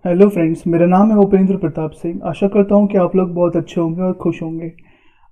Hello friends, मेरा नाम है उपेंद्र प्रताप सिंह। आशा करता हूँ कि आप लोग बहुत अच्छे होंगे और खुश होंगे।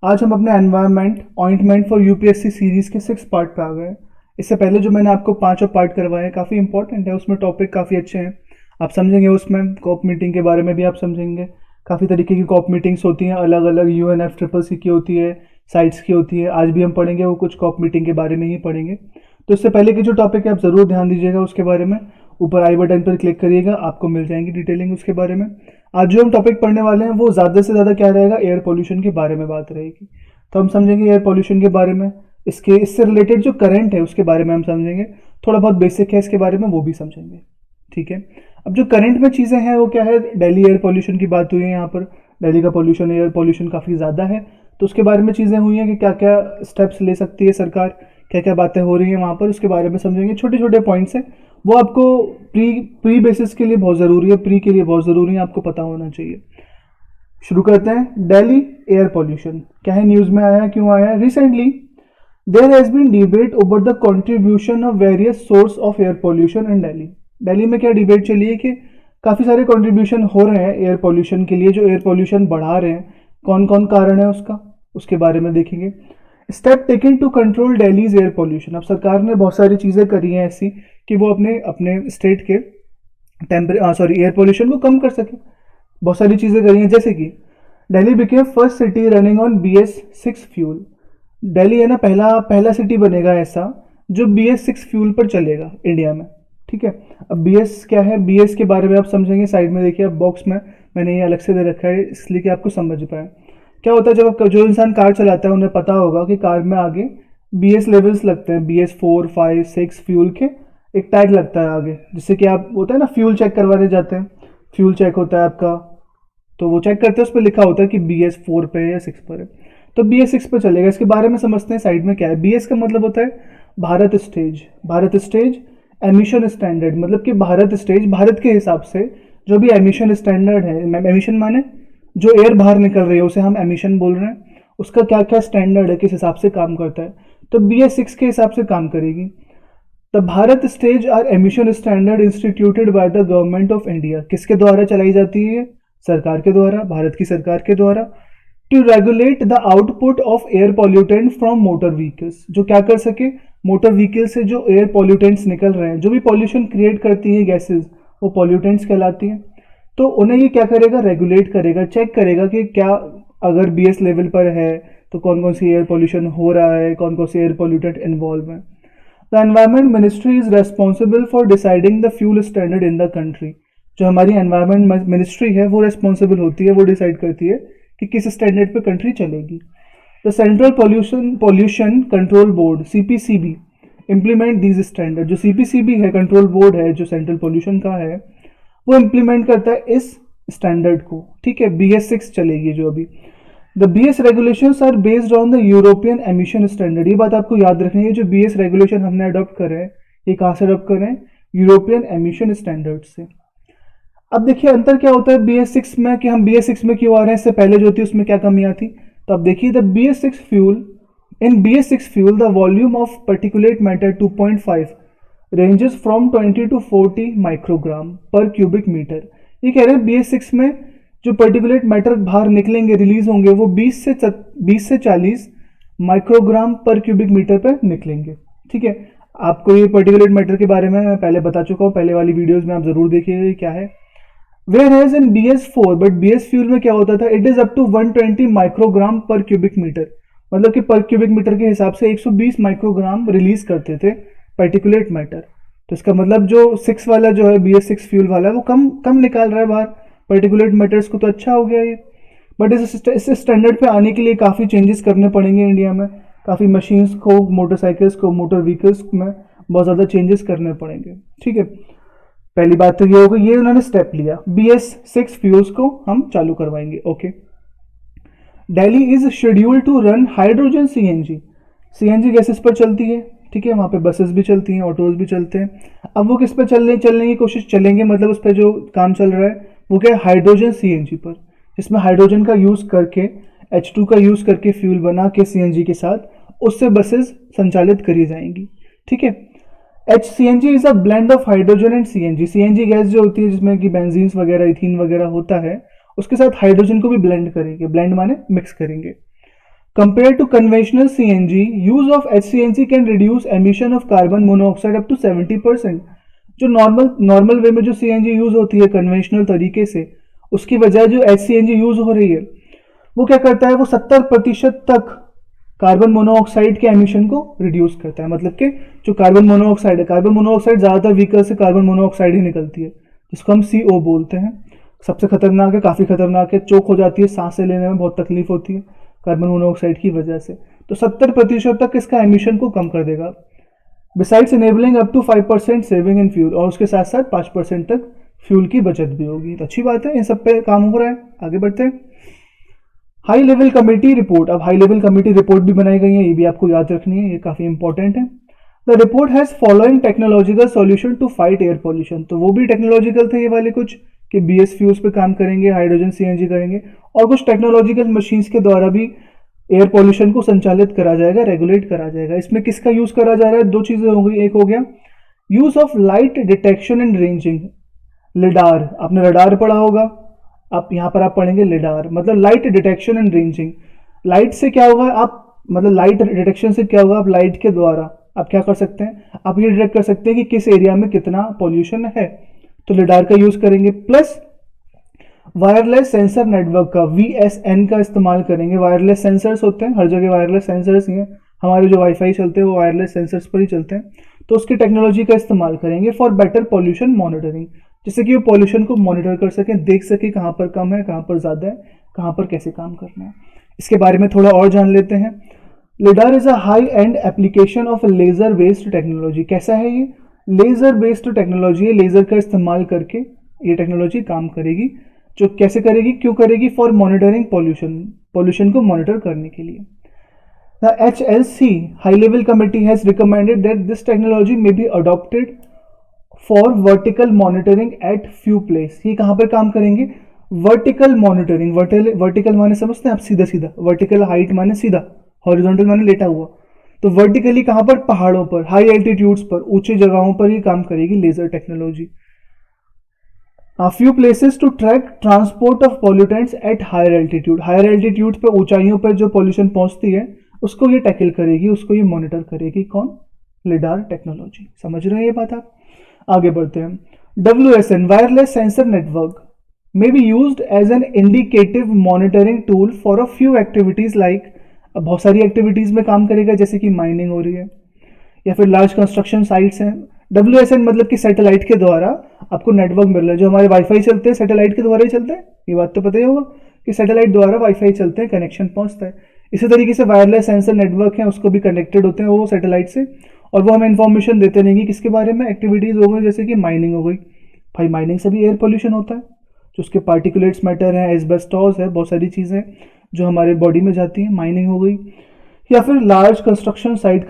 आज हम अपने environment ointment for UPSC series के 6 पार्ट पे आ गए हैं। इससे पहले जो मैंने आपको 5 पार्ट करवाए हैं काफ़ी इंपॉर्टेंट है, उसमें टॉपिक काफ़ी अच्छे हैं। आप समझेंगे उसमें कॉप मीटिंग के बारे में भी आप समझेंगे। काफ़ी तरीके की कॉप मीटिंग्स होती हैं, अलग अलग UNFCCC की होती है, साइट्स की होती है। आज भी हम पढ़ेंगे वो कुछ कॉप मीटिंग के बारे में ही पढ़ेंगे। तो इससे पहले के जो टॉपिक है आप ज़रूर ध्यान दीजिएगा उसके बारे में। ऊपर आई बटन पर क्लिक करिएगा, आपको मिल जाएंगी डिटेलिंग उसके बारे में। आज जो हम टॉपिक पढ़ने वाले हैं वो ज़्यादा से ज़्यादा क्या रहेगा, एयर पोल्यूशन के बारे में बात रहेगी। तो हम समझेंगे एयर पोल्यूशन के बारे में, इससे रिलेटेड जो करंट है उसके बारे में हम समझेंगे। थोड़ा बहुत बेसिक है इसके बारे में, वो भी समझेंगे। ठीक है। अब जो करंट में चीज़ें हैं वो क्या है, दिल्ली एयर पोल्यूशन की बात हुई है यहाँ पर। दिल्ली का पोल्यूशन, एयर पोल्यूशन काफ़ी ज़्यादा है, तो उसके बारे में चीज़ें हुई हैं कि क्या क्या स्टेप्स ले सकती है सरकार, क्या क्या बातें हो रही हैं वहाँ पर, उसके बारे में समझेंगे। छोटे छोटे पॉइंट्स हैं, वो आपको प्री प्री बेसिस के लिए बहुत ज़रूरी है, प्री के लिए बहुत ज़रूरी है, आपको पता होना चाहिए। शुरू करते हैं। दिल्ली एयर पोल्यूशन क्या है, न्यूज़ में आया है, क्यों आया है? Recently there has been debate over the contribution of various source of air pollution in Delhi. Delhi में क्या डिबेट चली है कि काफ़ी सारे कंट्रीब्यूशन हो रहे हैं एयर पोल्यूशन के लिए, जो एयर पोल्यूशन बढ़ा रहे हैं। कौन कौन कारण है उसका, उसके बारे में देखेंगे। Step taken to control Delhi's air pollution. अब सरकार ने बहुत सारी चीज़ें करी हैं ऐसी कि वो अपने अपने स्टेट के एयर पोल्यूशन को कम कर सके। बहुत सारी चीज़ें करी हैं, जैसे कि Delhi became first city running on BS6 fuel. Delhi है ना, पहला पहला सिटी बनेगा ऐसा जो BS6 फ्यूल पर चलेगा इंडिया में। ठीक है। अब BS क्या है, BS के बारे में आप समझेंगे। साइड में देखिए, अब बॉक्स में मैंने ये अलग से दे रखा है इसलिए कि आपको समझ पाए। क्या होता है, जब आप जो इंसान कार चलाता है उन्हें पता होगा कि कार में आगे BS लेवल्स लगते हैं, BS4, 5, 6 फ्यूल के एक टैग लगता है आगे, जिससे कि आप होता है ना फ्यूल चेक करवाने जाते हैं, फ्यूल चेक होता है आपका, तो वो चेक करते हैं, उस पर लिखा होता है कि BS4 पे है या 6 पर है। तो BS6 पर चलेगा। इसके बारे में समझते हैं। साइड में क्या है, BS का मतलब होता है Bharat stage. Bharat stage emission standard, मतलब कि भारत स्टेज, भारत के हिसाब से जो भी एमिशन स्टैंडर्ड है, एमिशन माने जो एयर बाहर निकल रही है उसे हम एमिशन बोल रहे हैं, उसका क्या क्या स्टैंडर्ड है, किस हिसाब से काम करता है, तो BS6 के हिसाब से काम करेगी। The Bharat stage are emission standard instituted by the government of India. किसके द्वारा चलाई जाती है? सरकार के द्वारा, भारत की सरकार के द्वारा। To regulate the output of air pollutant from motor vehicles, जो क्या कर सके, मोटर व्हीकल से जो एयर पॉल्यूटेंट्स निकल रहे हैं, जो भी पॉल्यूशन क्रिएट करती है गैसेज, वो पॉल्यूटेंट्स कहलाती हैं। तो उन्हें ये क्या करेगा, रेगुलेट करेगा, चेक करेगा कि क्या अगर BS लेवल पर है तो कौन कौन सी एयर पॉल्यूशन हो रहा है, कौन कौन सी एयर पॉल्यूटेंट इन्वॉल्व है। The environment ministry is responsible for deciding the fuel standard in the country. जो हमारी एनवायरमेंट मिनिस्ट्री है वो रेस्पॉन्सिबल होती है, वो डिसाइड करती है कि किस स्टैंडर्ड पे कंट्री चलेगी। The central pollution control board CPCB implement these standard. जो CPCB है, कंट्रोल बोर्ड है जो सेंट्रल पॉल्यूशन का है, वो इम्प्लीमेंट करता है इस स्टैंडर्ड को। ठीक है। BS6 चलेगी जो अभी। The BS regulations are based on the European emission standard. ये बात आपको याद रखनी है, जो BS रेगुलेशन हमने अडॉप्ट करे हैं, ये कहाँ से अडॉप्ट करें? यूरोपियन एमिशन स्टैंडर्ड से। अब देखिए अंतर क्या होता है BS6 में, कि हम BS6 में क्यों आ रहे हैं, इससे पहले जो थी उसमें क्या कमियां थी। तो अब देखिए, the BS6 fuel, in BS6 fuel the volume of particulate matter 2.5 ranges from 20 to 40 microgram per cubic metre. ये कह रहे हैं BS6 में जो पर्टिकुलेट मैटर बाहर निकलेंगे, रिलीज होंगे, वो 20 से 40 माइक्रोग्राम पर क्यूबिक मीटर पर निकलेंगे। ठीक है। आपको ये पर्टिकुलेट मैटर के बारे में मैं पहले बता चुका हूँ, पहले वाली वीडियोस में आप जरूर देखिएगा क्या है। Where has in BS4, but BS fuel में क्या होता था, it is up to 120 microgram per cubic metre, मतलब कि पर क्यूबिक मीटर के हिसाब से 120 माइक्रोग्राम रिलीज करते थे पर्टिकुलेट मैटर। तो इसका मतलब जो 6 वाला जो है, BS6 फ्यूल वाला है, वो कम कम निकाल रहा है बाहर पर्टिकुलेट मैटर्स को, तो अच्छा हो गया ये। बट इस स्टैंडर्ड पे आने के लिए काफ़ी चेंजेस करने पड़ेंगे इंडिया में। काफ़ी मशीन्स को, मोटरसाइकिल्स को, मोटर व्हीकल्स में बहुत ज़्यादा चेंजेस करने पड़ेंगे। ठीक है। पहली बात तो ये होगी, ये उन्होंने स्टेप लिया, BS6 फ्यूल्स को हम चालू करवाएंगे। Okay. Delhi is scheduled to run hydrogen CNG gases पर चलती है। ठीक है। वहाँ पे बसेस भी चलती हैं, ऑटोज भी चलते हैं। अब वो किस पर चलने की कोशिश चलेंगे, मतलब उस पर जो काम चल रहा है वो क्या है, हाइड्रोजन CNG पर, जिसमें हाइड्रोजन का यूज़ करके, H2 का यूज़ करके फ्यूल बना के CNG के साथ उससे बसेस संचालित करी जाएंगी। ठीक है। HCNG is a blend of hydrogen and CNG। CNG gas जो होती है जिसमें कि बेंजीन्स वगैरह, इथीन वगैरह होता है, उसके साथ हाइड्रोजन को भी ब्लेंड करेंगे, ब्लेंड माने मिक्स करेंगे। Compare to conventional CNG, use of HCNG can reduce emission of carbon monoxide up to 70%। जो नॉर्मल वे में जो CNG यूज होती है कन्वेंशनल तरीके से, उसकी वजह जो HCNG यूज हो रही है, वो क्या करता है, वो 70% तक कार्बन मोनोऑक्साइड के एमिशन को रिड्यूस करता है। मतलब कि जो कार्बन मोनोऑक्साइड है, कार्बन मोनोऑक्साइड ज़्यादातर व्हीकल से कार्बन मोनोऑक्साइड ही निकलती है, जिसको हम CO बोलते हैं। सबसे खतरनाक है, काफ़ी खतरनाक है, चोक हो जाती है, सांसें लेने में बहुत तकलीफ होती है कार्बन मोनोऑक्साइड की वजह से। तो 70% तक इसका एमिशन को कम कर देगा। Besides enabling up to 5% saving in fuel, और उसके साथ साथ 5% तक फ्यूल की बचत भी होगी। तो अच्छी बात है, इन सब पे काम हो रहा है। आगे बढ़ते हैं। High level committee report. अब हाई लेवल कमेटी रिपोर्ट भी बनाई गई है, ये भी आपको याद रखनी है, ये काफ़ी इंपॉर्टेंट है। The report has following technological solution to fight air pollution. तो वो भी टेक्नोलॉजिकल थे ये वाले कुछ, कि BS फ्यूल्स पे काम करेंगे, हाइड्रोजन CNG करेंगे, और कुछ टेक्नोलॉजिकल मशीन्स के द्वारा भी एयर पॉल्यूशन को संचालित करा जाएगा, रेगुलेट करा जाएगा। इसमें किसका यूज करा जा रहा है? दो चीजें हो गई। एक हो गया use of light detection and ranging, lidar. आपने रडार पढ़ा होगा, आप यहाँ पर आप पढ़ेंगे लिडार, मतलब light detection and ranging. Light से क्या होगा, आप मतलब लाइट डिटेक्शन से क्या होगा, आप लाइट के द्वारा आप क्या कर सकते हैं, आप ये डिटेक्ट कर सकते हैं कि किस एरिया में कितना पॉल्यूशन है, तो लिडार का यूज करेंगे। प्लस वायरलेस सेंसर नेटवर्क का, VSN का इस्तेमाल करेंगे। वायरलेस सेंसर्स होते हैं, हर जगह वायरलेस सेंसर्स ही हैं, हमारे जो वाईफाई चलते हैं वो वायरलेस सेंसर्स पर ही चलते हैं, तो उसकी टेक्नोलॉजी का इस्तेमाल करेंगे फॉर बेटर पॉल्यूशन मॉनिटरिंग, जिससे कि वो पॉल्यूशन को मॉनिटर कर सकें, देख सके कहाँ पर कम है, कहाँ पर ज़्यादा है, कहाँ पर कैसे काम करना है। इसके बारे में थोड़ा और जान लेते हैं। Lidar is a high end application of laser based technology. कैसा है ये? लेजर बेस्ड टेक्नोलॉजी है, लेजर का इस्तेमाल करके ये टेक्नोलॉजी काम करेगी। जो कैसे करेगी, क्यों करेगी? फॉर मॉनिटरिंग पॉल्यूशन, पॉल्यूशन को मॉनिटर करने के लिए। The HLC high level committee has recommended that this technology may be adopted for vertical monitoring eight few place. ये कहाँ पर काम करेंगे? Vertical monitoring. वर्टिकल माने समझते हैं आप? सीधा सीधा। वर्टिकल हाइट माने सीधा, हॉरिजॉन्टल माने लेटा हुआ। तो वर्टिकली कहाँ पर? पहाड़ों पर, हाई एल्टीट्यूड्स पर, ऊंची जगहों पर ही काम करेगी laser technology. Few places to track transport of pollutants at higher altitude. Higher altitude पर, ऊंचाइयों पर जो पॉल्यूशन पहुंचती है उसको ये टैकल करेगी, उसको ये मॉनिटर करेगी। कौन? Lidar technology. समझ रहे हैं ये बात आप? आगे बढ़ते हैं। WSN wireless sensor network may be used as an indicative monitoring tool for a few activities like, अब बहुत सारी एक्टिविटीज में काम करेगा, जैसे कि माइनिंग हो रही है या फिर लार्ज कंस्ट्रक्शन साइट्स हैं। WSN मतलब कि सैटेलाइट के द्वारा आपको नेटवर्क मिल रहा है। जो हमारे वाईफाई चलते हैं सैटेलाइट के द्वारा ही चलते हैं, ये बात तो पता ही होगा कि सैटेलाइट द्वारा वाईफाई चलते हैं, कनेक्शन पहुंचता है। इसी तरीके से वायरलेस सेंसर नेटवर्क है, उसको भी कनेक्टेड होते हैं वो सैटेलाइट से, और वो हमें इन्फॉर्मेशन देते रहेंगे किसके बारे में? एक्टिविटीज हो गई, जैसे कि माइनिंग हो गई। भाई माइनिंग से भी एयर पोल्यूशन होता है, जो उसके पार्टिकुलेट्स मैटर है, एस्बेस्टॉस है, बहुत सारी चीज़ें जो हमारे बॉडी में जाती हैं, माइनिंग हो गई। या फिर large construction site,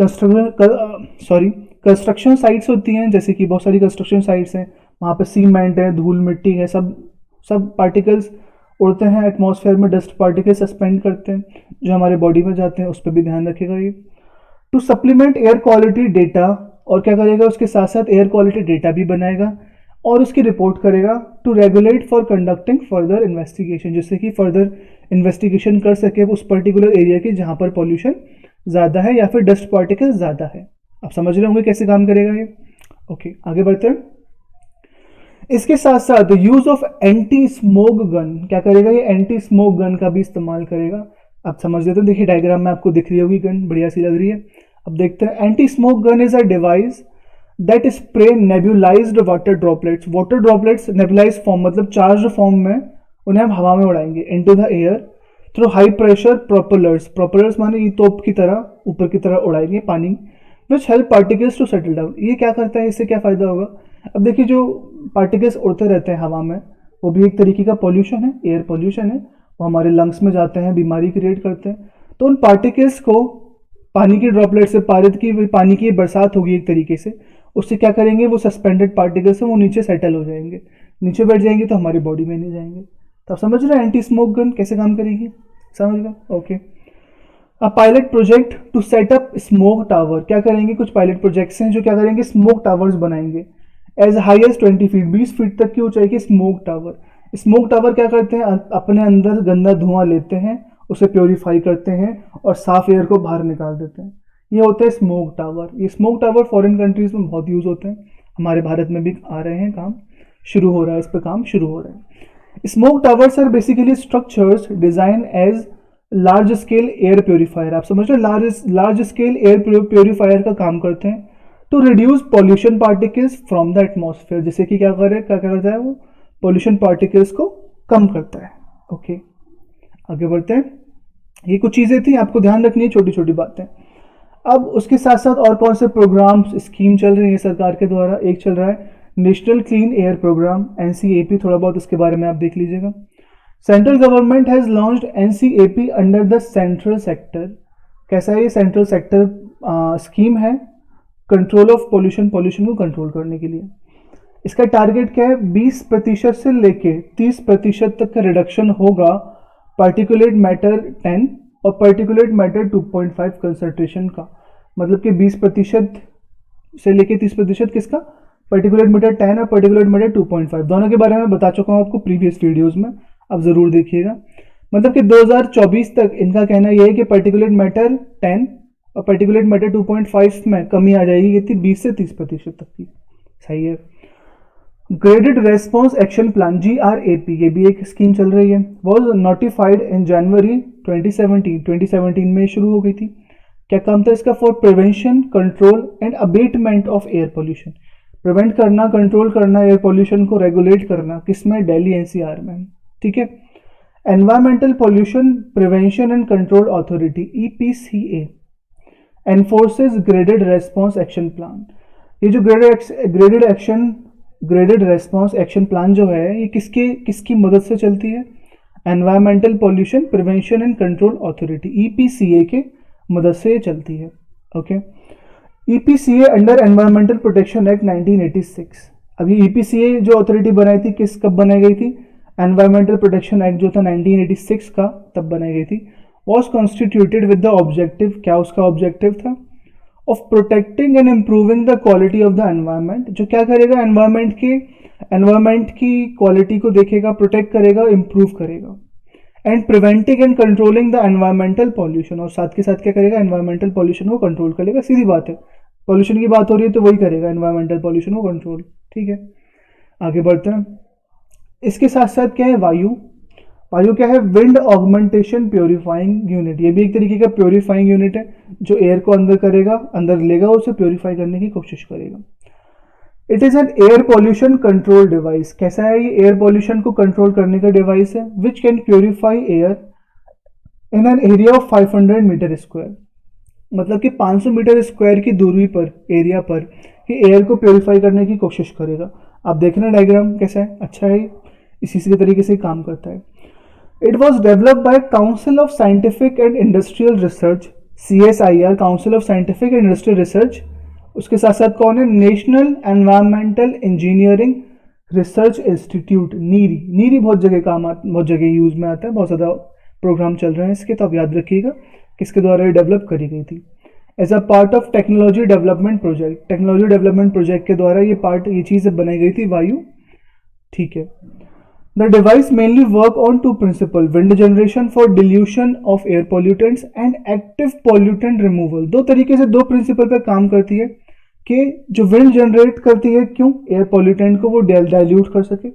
construction sites होती हैं, जैसे कि बहुत सारी कंस्ट्रक्शन साइट्स हैं, वहाँ पे सीमेंट है, धूल मिट्टी है, सब पार्टिकल्स उड़ते हैं एटमॉस्फेयर में, डस्ट पार्टिकल सस्पेंड करते हैं जो हमारे बॉडी में जाते हैं, उस पर भी ध्यान रखेगा ये। To supplement air quality data, और क्या करेगा? उसके साथ साथ एयर क्वालिटी डेटा भी बनाएगा और उसकी रिपोर्ट करेगा। To regulate for conducting further investigation, जिससे कि फर्दर इन्वेस्टिगेशन कर सके उस पर्टिकुलर एरिया की जहाँ पर पॉल्यूशन ज़्यादा है या फिर डस्ट पार्टिकल ज़्यादा है। आप समझ रहे होंगे कैसे काम करेगा ये। ओके, आगे बढ़ते हैं। इसके साथ साथ use of anti smoke gun, क्या करेगा ये? एंटी स्मोक गन का भी इस्तेमाल करेगा। आप समझ लेते हैं, देखिए डायग्राम में आपको दिख रही होगी गन, बढ़िया सी लग रही है। अब देखते हैं। Anti smoke gun is a device that spray nebulised water droplets. Water droplets nebulise form मतलब चार्ज फॉर्म में, उन्हें हम हवा में उड़ाएंगे into the air through high pressure propellers. Propellers माने ये तोप की तरह ऊपर की तरह उड़ाएंगे पानी, which help particles to settle down. ये क्या करता है? इससे क्या फायदा होगा? अब देखिए, जो पार्टिकल्स उड़ते रहते हैं हवा में, वो भी एक तरीके का पॉल्यूशन है, एयर पॉल्यूशन है। वो हमारे लंग्स में जाते हैं, बीमारी क्रिएट करते हैं। तो उन पार्टिकल्स को पानी की ड्रॉपलेट से, पानी की बरसात होगी एक तरीके से, उससे क्या करेंगे? वो सस्पेंडेड पार्टिकल्स हैं, वो नीचे सेटल हो जाएंगे, नीचे बैठ जाएंगे, तो हमारी बॉडी में नहीं जाएंगे। तो आप समझ रहे हैं एंटी स्मोक गन कैसे काम करेगी? समझ गए? Okay. A pilot project to set up smoke tower, क्या करेंगे, कुछ पायलट प्रोजेक्ट्स हैं जो क्या करेंगे, स्मोक टावर्स बनाएंगे as high as 20 feet, 20 feet तक की ऊंचाई के स्मोक टावर। स्मोक टावर क्या करते हैं, अपने अंदर गंदा धुआं लेते हैं, उसे प्योरीफाई करते हैं और साफ एयर को बाहर निकाल देते हैं। ये होता है स्मोक टावर। ये स्मोक टावर फॉरेन कंट्रीज में बहुत यूज होते हैं, हमारे भारत में भी आ रहे हैं, काम शुरू हो रहा है, इस पर काम शुरू हो रहा है। Smoke towers are basically structures design as large scale air purifier. आप समझ रहे हो, लार्ज स्केल एयर प्योरीफायर का काम करते हैं to reduce pollution particles from the atmosphere. जैसे कि क्या करता है वो, पॉल्यूशन पार्टिकल्स को कम करता है। ओके, आगे बढ़ते हैं। ये कुछ चीजें थी, आपको ध्यान रखनी है, छोटी छोटी बातें। अब उसके साथ साथ और कौन से प्रोग्राम्स स्कीम चल रही है सरकार के द्वारा, एक चल रहा है national clean air programme, NCAP, थोड़ा बहुत इसके बारे में आप देख लीजिएगा। Central government has launched NCAP under the central sector. कैसा है ये, सेंट्रल सेक्टर स्कीम है, कंट्रोल ऑफ पॉल्यूशन, पॉल्यूशन को कंट्रोल करने के लिए। इसका टारगेट क्या है, 20% से लेके 30% तक का रिडक्शन होगा पार्टिकुलेट मैटर 10 और पार्टिकुलेट मैटर 2.5 कंसंट्रेशन का। मतलब कि 20% से लेके 30% किसका, पार्टिकुलेट मैटर 10 और पार्टिकुलेट मैटर 2.5, दोनों के बारे में बता चुका हूं आपको प्रीवियस वीडियोस में, आप जरूर देखिएगा। मतलब कि 2024 तक इनका कहना यह है कि पार्टिकुलेट मैटर 10 और पार्टिकुलेट मैटर 2.5 में कमी आ जाएगी कितनी, 20 से 30% तक की। सही है। Graded response action plan GRAP, ये भी एक स्कीम चल रही है, वॉज नोटिफाइड इन जनवरी 2017 में शुरू हो गई थी। क्या काम था इसका, for prevention, control and abatement of air pollution. Prevent करना, कंट्रोल करना, एयर पॉल्यूशन को रेगुलेट करना, किसमें, दिल्ली एनसीआर में। ठीक है। Environmental pollution prevention and control authority EPCA enforces graded response action plan. ये जो ग्रेडेड रेस्पॉन्स एक्शन प्लान जो है, ये किसकी मदद से चलती है, environmental pollution prevention and control authority EPCA के मदद से ये चलती है। Okay. EPCA under environmental protection act 1986। अभी EPCA जो अथॉरिटी बनाई थी, कब बनाई गई थी, एनवायरमेंटल प्रोटेक्शन एक्ट जो था 1986 का, तब बनाई गई थी। Was constituted with the objective, क्या उसका ऑब्जेक्टिव था, of protecting and improving the quality of the environment. जो क्या करेगा, एनवायरमेंट की क्वालिटी को देखेगा, प्रोटेक्ट करेगा, इम्प्रूव करेगा। And preventing and controlling the environmental pollution, और साथ के साथ क्या करेगा, एनवायरमेंटल पॉल्यूशन को कंट्रोल करेगा। सीधी बात है, पॉल्यूशन की बात हो रही है तो वही करेगा, एनवायरमेंटल पॉल्यूशन को कंट्रोल। ठीक है, आगे बढ़ते हैं। इसके साथ साथ क्या है, वायु क्या है, विंड ऑगमेंटेशन प्योरीफाइंग यूनिट। ये भी एक तरीके का प्योरीफाइंग यूनिट है, जो एयर को अंदर लेगा, उसे प्योरीफाई करने की कोशिश करेगा। It is an air pollution control device. कैसा है ये, एयर पॉल्यूशन को कंट्रोल करने का डिवाइस है, which can purify air in an area of 500 metre square. मतलब कि 500 मीटर स्क्वायर की दूरी पर, एरिया पर ये एयर को प्योरीफाई करने की कोशिश करेगा। आप देखना डायग्राम कैसा है, अच्छा है, इसी के तरीके से काम करता है। It was developed by council of scientific and industrial research, CSIR, council of scientific and industrial research. उसके साथ साथ कौन है, national environmental engineering research institute, NEERI बहुत जगह यूज में आता है, बहुत ज़्यादा प्रोग्राम चल रहे हैं इसके, तो आप याद रखिएगा किसके द्वारा ये डेवलप करी गई थी। As a part of technology development project के द्वारा ये चीज़ बनाई गई थी, वायु। ठीक है। The device mainly work on two principle, wind generation for dilution of air pollutants and active pollutant removal. दो तरीके से, दो प्रिंसिपल पे काम करती है कि जो विंड जनरेट करती है, क्यों, एयर पॉल्यूटेंट को वो डाइल्यूट कर सके,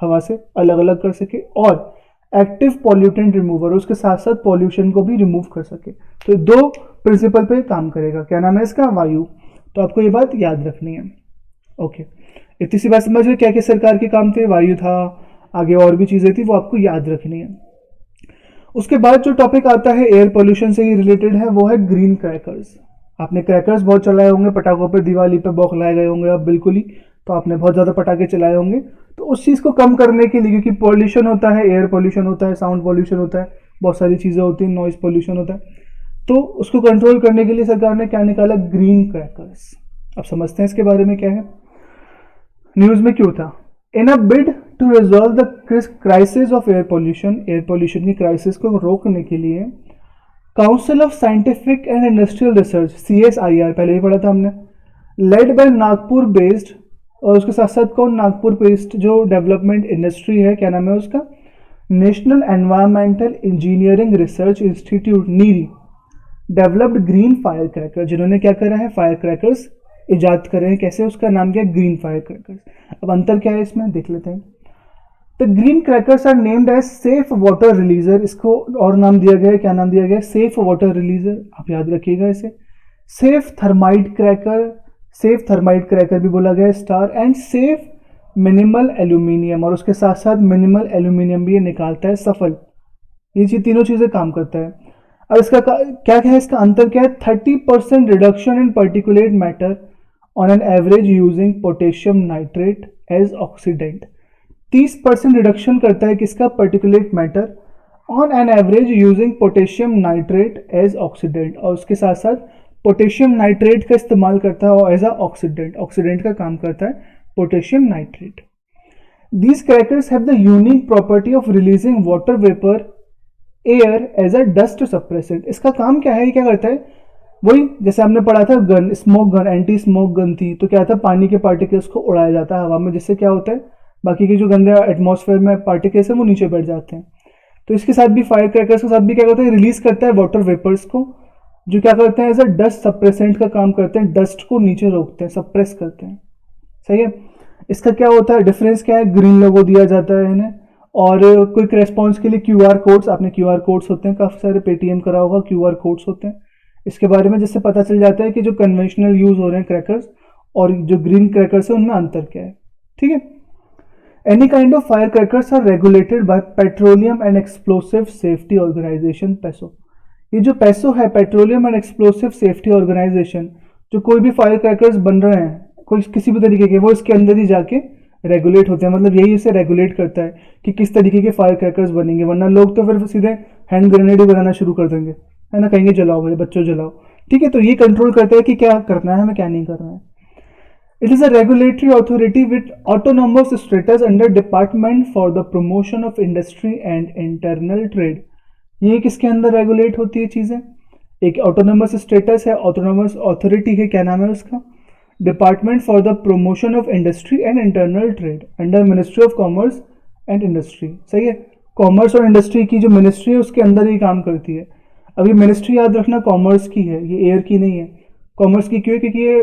हवा से अलग अलग कर सके, और एक्टिव पॉल्यूटेंट रिमूवर, उसके साथ साथ पॉल्यूशन को भी रिमूव कर सके। तो दो प्रिंसिपल पे काम करेगा। क्या नाम है इसका, वायु। तो आपको ये बात याद रखनी है। ओके, इतनी सी बात समझ गए क्या क्या सरकार के काम थे, वायु था, आगे और भी चीजें थी, वो आपको याद रखनी है। उसके बाद जो टॉपिक आता है एयर पोल्यूशन से ही रिलेटेड है, वो है ग्रीन क्रैकर्स। आपने क्रैकर्स बहुत चलाए होंगे, पटाखों पे, दिवाली पे बौखलाए गए होंगे आप, बिल्कुल ही, तो आपने बहुत ज़्यादा पटाखे चलाए होंगे। तो उस चीज़ को कम करने के लिए, क्योंकि पॉल्यूशन होता है, एयर पॉल्यूशन होता है, साउंड पॉल्यूशन होता है, बहुत सारी चीज़ें होती हैं, नॉइज पॉल्यूशन होता है, तो उसको कंट्रोल करने के लिए सरकार ने क्या निकाला, ग्रीन क्रैकर्स। अब समझते हैं इसके बारे में क्या है, न्यूज़ में क्यों था। In a bid to resolve the crisis of air pollution की क्राइसिस को रोकने के लिए council of scientific and industrial research CSIR, पहले ही पढ़ा था हमने, लेड बाय नागपुर बेस्ड, और उसके साथ साथ कौन, नागपुर बेस्ड जो डेवलपमेंट इंडस्ट्री है, क्या नाम है उसका, national environmental engineering research institute NEERI, developed green firecracker, जिन्होंने क्या करा है, फायर क्रैकर्स इजाद करे हैं। कैसे, उसका नाम क्या है, ग्रीन फायर क्रैकर्स। अब अंतर क्या है इसमें देख लेते हैं। The green crackers are named as safe water releaser, इसको और नाम दिया गया है, क्या नाम दिया गया है, सेफ वाटर रिलीजर, आप याद रखिएगा इसे। Safe thermite cracker, safe thermite cracker भी बोला गया है, star, and safe minimal aluminium, और उसके साथ साथ मिनिमल एल्यूमिनियम भी ये निकालता है, सफल। ये तीनों चीजें काम करता है। अब इसका क्या है, इसका अंतर क्या है, 30% reduction in particulate matter on an average using potassium nitrate as oxidant. 30% reduction करता है किसका, particulate matter, on an average using potassium nitrate as oxidant, और उसके साथ साथ पोटेशियम नाइट्रेट का इस्तेमाल करता है और एज अ ऑक्सीडेंट, ऑक्सीडेंट का काम करता है potassium nitrate. These crackers have the unique property of releasing water vapor air as a dust suppressant। इसका काम क्या है, ये क्या करता है, वही जैसे हमने पढ़ा था gun, smoke gun, anti smoke gun थी, तो क्या था, पानी के पार्टिकल्स को उड़ाया जाता है हवा में, जिससे क्या होता है, बाकी के जो गंदे एटमॉस्फेयर में पार्टिकल्स हैं वो नीचे बैठ जाते हैं। तो इसके साथ भी, फायर क्रैकर्स के साथ भी क्या करता है, रिलीज करता है वाटर वेपर्स को, जो क्या करते हैं, एज अ डस्ट सप्रेसेंट का काम करते हैं, डस्ट को नीचे रोकते हैं, सप्रेस करते हैं। सही है। इसका क्या होता है, डिफरेंस क्या है, ग्रीन लोगो दिया जाता है इन्हें, और क्विक रेस्पॉन्स के लिए QR कोड्स, आपने QR कोड्स होते हैं काफ़ी सारे, पेटीएम करा होगा, QR कोड्स होते हैं। इसके बारे में जिससे पता चल जाता है कि जो कन्वेंशनल यूज हो रहे हैं क्रैकर्स और जो ग्रीन क्रैकर्स है उनमें अंतर क्या है। ठीक है। Any kind of fire crackers are regulated by petroleum and explosive safety organisation, PESO. ये जो पैसो है, petroleum and explosive safety organisation, जो कोई भी फायर क्रैकर्स बन रहे हैं कोई किसी भी तरीके के, वो इसके अंदर ही जाके रेगुलेट होते हैं। मतलब यही इसे रेगुलेट करता है कि किस तरीके के फायर क्रैकर्स बनेंगे, वरना लोग तो फिर सीधे हैंड ग्रेनेड ही बनाना शुरू कर देंगे, है ना, कहेंगे जलाओ भाई बच्चों जलाओ। ठीक है, तो ये कंट्रोल करता है कि क्या करना है हमें, क्या नहीं करना है। It is a regulatory authority with autonomous status under department for the promotion of industry and internal trade. ये किसके अंदर रेगुलेट होती है चीजें, एक ऑटोनोमस स्टेटस है, ऑटोनोमस अथॉरिटी है, क्या नाम है उसका, department for the promotion of industry and internal trade under ministry of commerce and industry. सही है, कॉमर्स और इंडस्ट्री की जो मिनिस्ट्री है उसके अंदर ही काम करती है। अभी मिनिस्ट्री याद रखना कॉमर्स की है, ये एयर की नहीं है। कॉमर्स की क्यों, क्योंकि ये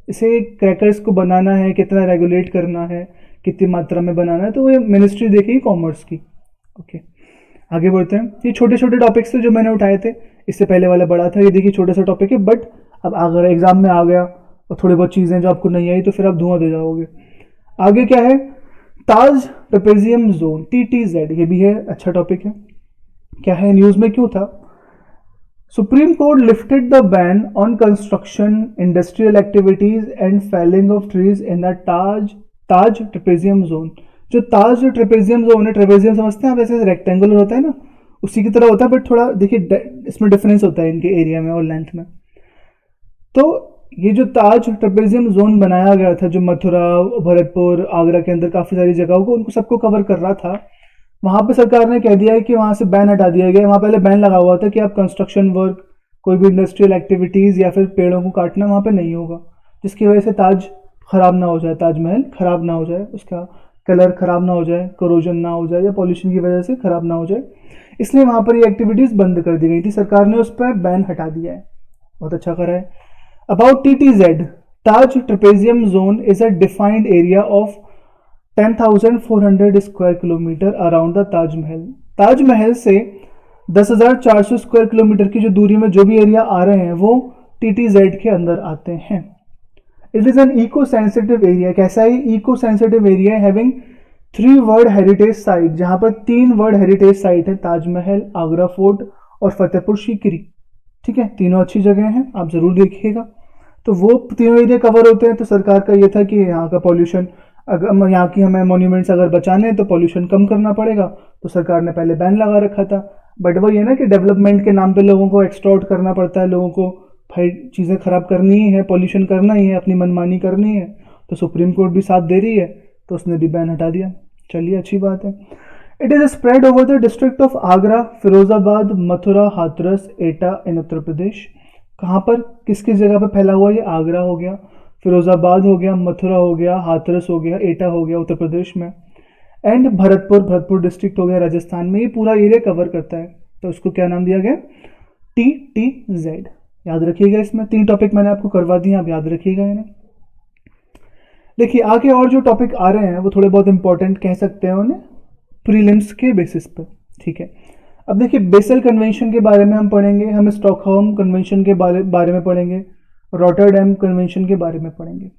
इसे क्रैकर्स को बनाना है, कितना रेगुलेट करना है, कितनी मात्रा में बनाना है, तो ये मिनिस्ट्री देखेगी कॉमर्स की। ओके, आगे बढ़ते हैं। ये छोटे छोटे टॉपिक्स थे जो मैंने उठाए थे, इससे पहले वाला बड़ा था, ये देखिए छोटा सा टॉपिक है, बट अब अगर एग्जाम में आ गया और थोड़ी बहुत चीज़ें जो आपको नहीं आई तो फिर आप धुआं दे जाओगे। आगे क्या है, ताज ट्रेपेजियम जोन, TTZ, ये भी है, अच्छा टॉपिक है। क्या है, न्यूज़ में क्यों था, Supreme Court lifted the ban on construction, industrial activities and felling of trees in the Taj trapezium zone. जो ताज ट्रेपेजियम जोन है, ट्रेपेजियम समझते हैं आप, ऐसे रेक्टेंगुलर होता है ना, उसी की तरह होता है, बट थोड़ा देखिए इसमें डिफरेंस होता है इनके एरिया में और लेंथ में। तो ये जो ताज ट्रेपेजियम जोन बनाया गया था, जो मथुरा, भरतपुर, आगरा के अंदर काफ़ी सारी जगहों को, उनको सबको कवर कर रहा था, वहाँ पे सरकार ने कह दिया है कि वहाँ से बैन हटा दिया गया। वहाँ पहले बैन लगा हुआ था कि आप कंस्ट्रक्शन वर्क, कोई भी इंडस्ट्रियल एक्टिविटीज़ या फिर पेड़ों को काटना वहाँ पे नहीं होगा, जिसकी वजह से ताज खराब ना हो जाए, ताजमहल खराब ना हो जाए, उसका कलर खराब ना हो जाए, करोजन ना हो जाए, या पॉल्यूशन की वजह से खराब ना हो जाए, इसलिए वहाँ पर ये एक्टिविटीज़ बंद कर दी गई थी। सरकार ने उस पर बैन हटा दिया है, बहुत अच्छा करा है। About TTZ, Taj Trapezium Zone is a defined area of 10,400 square kilometer around the Taj Mahal। Taj Mahal से 10,400 स्क्वायर किलोमीटर की जो दूरी में जो भी एरिया आ रहे हैं वो TTZ के अंदर आते हैं। It is an eco sensitive area. कैसा है, eco sensitive area having 3 world heritage site, जहाँ पर 3 वर्ल्ड हेरिटेज साइट है, ताजमहल, आगरा फोर्ट और फतेहपुर सीकरी। ठीक है, तीनों अच्छी जगह हैं, आप ज़रूर देखिएगा। तो वो तीनों एरिया कवर होते हैं। तो सरकार का ये था कि यहाँ का पॉल्यूशन, अगर यहाँ की हमें मॉन्यूमेंट्स अगर बचाने हैं तो पॉल्यूशन कम करना पड़ेगा, तो सरकार ने पहले बैन लगा रखा था। बट वो ये ना कि डेवलपमेंट के नाम पे लोगों को एक्सटॉर्ट करना पड़ता है, लोगों को भाई चीज़ें ख़राब करनी ही है, पॉल्यूशन करना ही है, अपनी मनमानी करनी है, तो सुप्रीम कोर्ट भी साथ दे रही है, तो उसने भी बैन हटा दिया। चलिए, अच्छी बात है। It is spread over the district of Agra, Firozabad, Mathura, Hathras, एटा इन उत्तर प्रदेश। कहाँ पर, किस किस जगह पर फैला हुआ, ये आगरा हो गया, फिरोजाबाद हो गया, मथुरा हो गया, हाथरस हो गया, एटा हो गया उत्तर प्रदेश में, एंड भरतपुर डिस्ट्रिक्ट हो गया राजस्थान में। ये पूरा एरिया कवर करता है, तो उसको क्या नाम दिया गया, TTZ। याद रखिएगा, इसमें 3 टॉपिक मैंने आपको करवा दिए, आप याद रखिएगा इन्हें। देखिए आगे और जो टॉपिक आ रहे हैं वो थोड़े बहुत इंपॉर्टेंट कह सकते हैं उन्हें, प्रीलिम्स के बेसिस पर, ठीक है। अब देखिए बेसल कन्वेंशन के बारे में हम पढ़ेंगे, हम स्टॉकहोम कन्वेंशन के बारे में पढ़ेंगे, रॉटरडैम कन्वेंशन के बारे में पढ़ेंगे।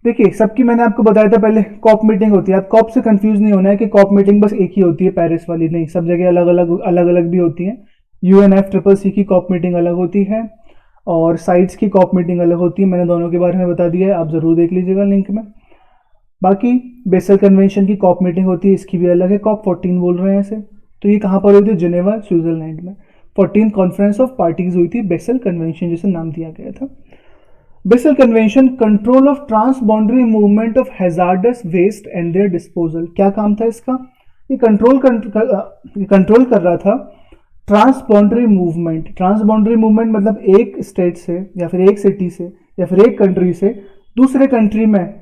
देखिए सबकी मैंने आपको बताया था पहले, कॉप मीटिंग होती है, आप कॉप से कंफ्यूज नहीं होना है कि कॉप मीटिंग बस एक ही होती है पेरिस वाली, नहीं, सब जगह अलग अलग भी होती है। UNFCCC की कॉप मीटिंग अलग होती है और साइट्स की कॉप मीटिंग अलग होती है, मैंने दोनों के बारे में बता दिया है, आप ज़रूर देख लीजिएगा लिंक में। बाकी बेसल कन्वेंशन की कॉप मीटिंग होती है, इसकी भी अलग है, कॉप 14 बोल रहे हैं इसे। तो ये कहाँ पर हुई थी, जिनेवा स्विट्जरलैंड में। 14 कॉन्फ्रेंस ऑफ पार्टीज हुई थी, बेसल कन्वेंशन जिसे नाम दिया गया था। Basel convention, control of transboundary movement of hazardous waste and their disposal. क्या काम था इसका, ये कंट्रोल कर रहा था transboundary movement. Transboundary movement मतलब एक स्टेट से या फिर एक सिटी से या फिर एक कंट्री से दूसरे कंट्री में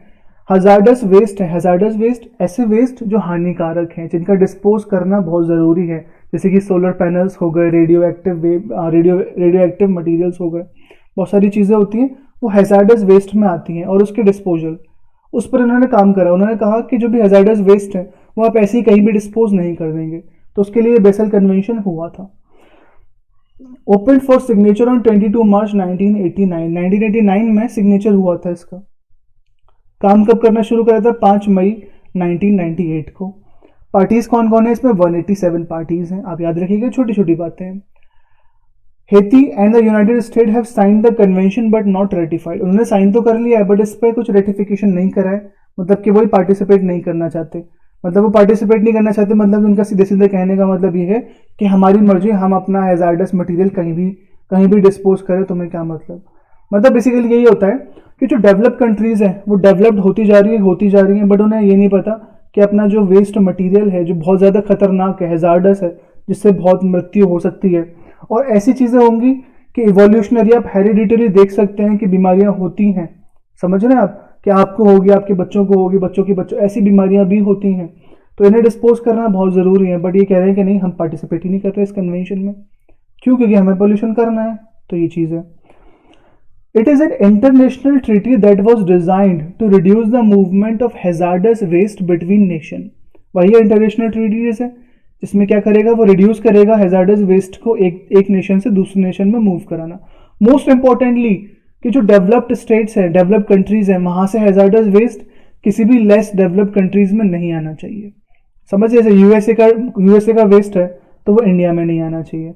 हजार्डस वेस्ट है। हजार्डस वेस्ट ऐसे वेस्ट जो हानिकारक हैं, जिनका डिस्पोज करना बहुत ज़रूरी है, जैसे कि सोलर पैनल्स हो गए, रेडियो एक्टिव मटीरियल्स हो गए, बहुत सारी चीज़ें होती हैं वो हैजार्डस वेस्ट में आती हैं, और उसके डिस्पोजल, उस पर उन्होंने काम करा। उन्होंने कहा कि जो भी हैजार्डस वेस्ट है वो आप ऐसे ही कहीं भी डिस्पोज नहीं कर देंगे, तो उसके लिए बेसल कन्वेंशन हुआ था। ओपन फॉर सिग्नेचर ऑन 22 मार्च 1989। 1989 में सिग्नेचर हुआ था इसका। काम कब करना शुरू करा था, 5 मई 1998 को। पार्टीज कौन कौन है इसमें, 187 पार्टीज हैं, आप याद रखिएगा, छोटी छोटी बातें हैं। Haiti and the United state have signed the convention but not ratified. उन्होंने साइन तो कर लिया है बट इस पर कुछ रेटिफिकेशन नहीं करा है, मतलब कि वही पार्टिसिपेट नहीं करना चाहते। मतलब वो पार्टिसिपेट नहीं करना चाहते, मतलब उनका सीधे सीधे कहने का मतलब ये है कि हमारी मर्जी, हम अपना हैजार्डस मटेरियल कहीं भी डिस्पोज करें, तुम्हें क्या मतलब बेसिकली यही होता है कि जो डेवलप कंट्रीज हैं वो डेवलप्ड होती जा रही हैं, बट उन्हें ये नहीं पता कि अपना जो वेस्ट मटेरियल है, जो बहुत ज़्यादा खतरनाक है, हैजार्डस है, जिससे बहुत मृत्यु हो सकती है, और ऐसी चीज़ें होंगी कि इवोल्यूशनरी, आप हेरिडिटरी देख सकते हैं कि बीमारियां होती हैं, समझ रहे हैं आप, कि आपको होगी, आपके बच्चों को होगी, बच्चों के बच्चों, ऐसी बीमारियां भी होती हैं। तो इन्हें डिस्पोज करना बहुत ज़रूरी है, बट ये कह रहे हैं कि नहीं, हम पार्टिसिपेट ही नहीं कर रहे इस कन्वेंशन में। क्यों, क्योंकि हमें पोल्यूशन करना है, तो ये चीज़ है। It is an international treaty that was designed to reduce the movement of hazardous waste between nation. वही इंटरनेशनल ट्रीटीज है जिसमें क्या करेगा, वो रिड्यूस करेगा हैजार्डस वेस्ट को एक नेशन से दूसरे नेशन में मूव कराना। मोस्ट इंपॉर्टेंटली कि जो डेवलप्ड स्टेट्स हैं, डेवलप्ड कंट्रीज हैं, वहाँ से हैजार्डस वेस्ट किसी भी लेस डेवलप्ड कंट्रीज में नहीं आना चाहिए। समझ, जैसे यूएसए का वेस्ट है तो वो इंडिया में नहीं आना चाहिए।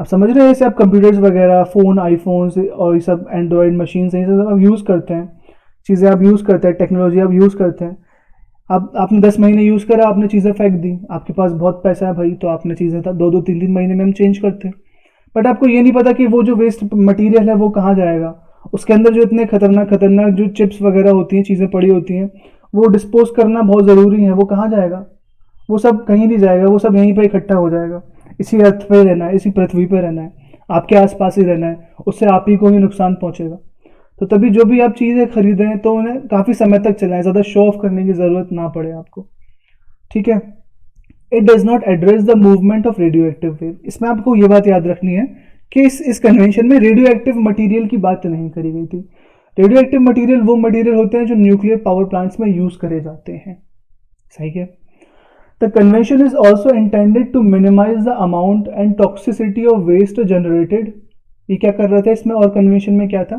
आप समझ रहे हैं, जैसे आप कंप्यूटर्स वगैरह, फ़ोन, आईफोन्स और ये सब एंड्रॉयड मशीन्स, ये सब आप यूज़ करते हैं, चीज़ें आप यूज़ करते हैं, टेक्नोलॉजी आप यूज़ करते हैं। आपने 10 महीने यूज़ करा, आपने चीज़ें फेंक दी, आपके पास बहुत पैसा है भाई, तो आपने चीज़ें 2-3 महीने में हम चेंज करते हैं, बट आपको ये नहीं पता कि वो जो वेस्ट मटेरियल है वो कहाँ जाएगा। उसके अंदर जो इतने खतरनाक जो चिप्स वगैरह होती हैं, चीज़ें पड़ी होती हैं, वो डिस्पोज करना बहुत ज़रूरी है। वो कहाँ जाएगा, वो सब कहीं नहीं जाएगा, वो सब यहीं पर इकट्ठा हो जाएगा। इसी अर्थ पे रहना है, इसी पृथ्वी पे रहना है, आपके आसपास ही रहना है, उससे आप ही को ही नुकसान पहुंचेगा। तो तभी जो भी आप चीज़ें खरीदें तो उन्हें काफ़ी समय तक चलाएं, ज़्यादा शो ऑफ करने की ज़रूरत ना पड़े आपको, ठीक है। It does not address the movement of radio active wave. इसमें आपको ये बात याद रखनी है कि इस कन्वेंशन में रेडियो एक्टिव मटीरियल की बात नहीं करी गई थी। रेडियो एक्टिव मटीरियल वो मटीरियल होते हैं जो न्यूक्लियर पावर प्लांट्स में यूज़ करे जाते हैं, सही है। The convention is also intended to minimize the amount and toxicity of waste generated। ये क्या कर रहा था इसमें, और कन्वेंशन में क्या था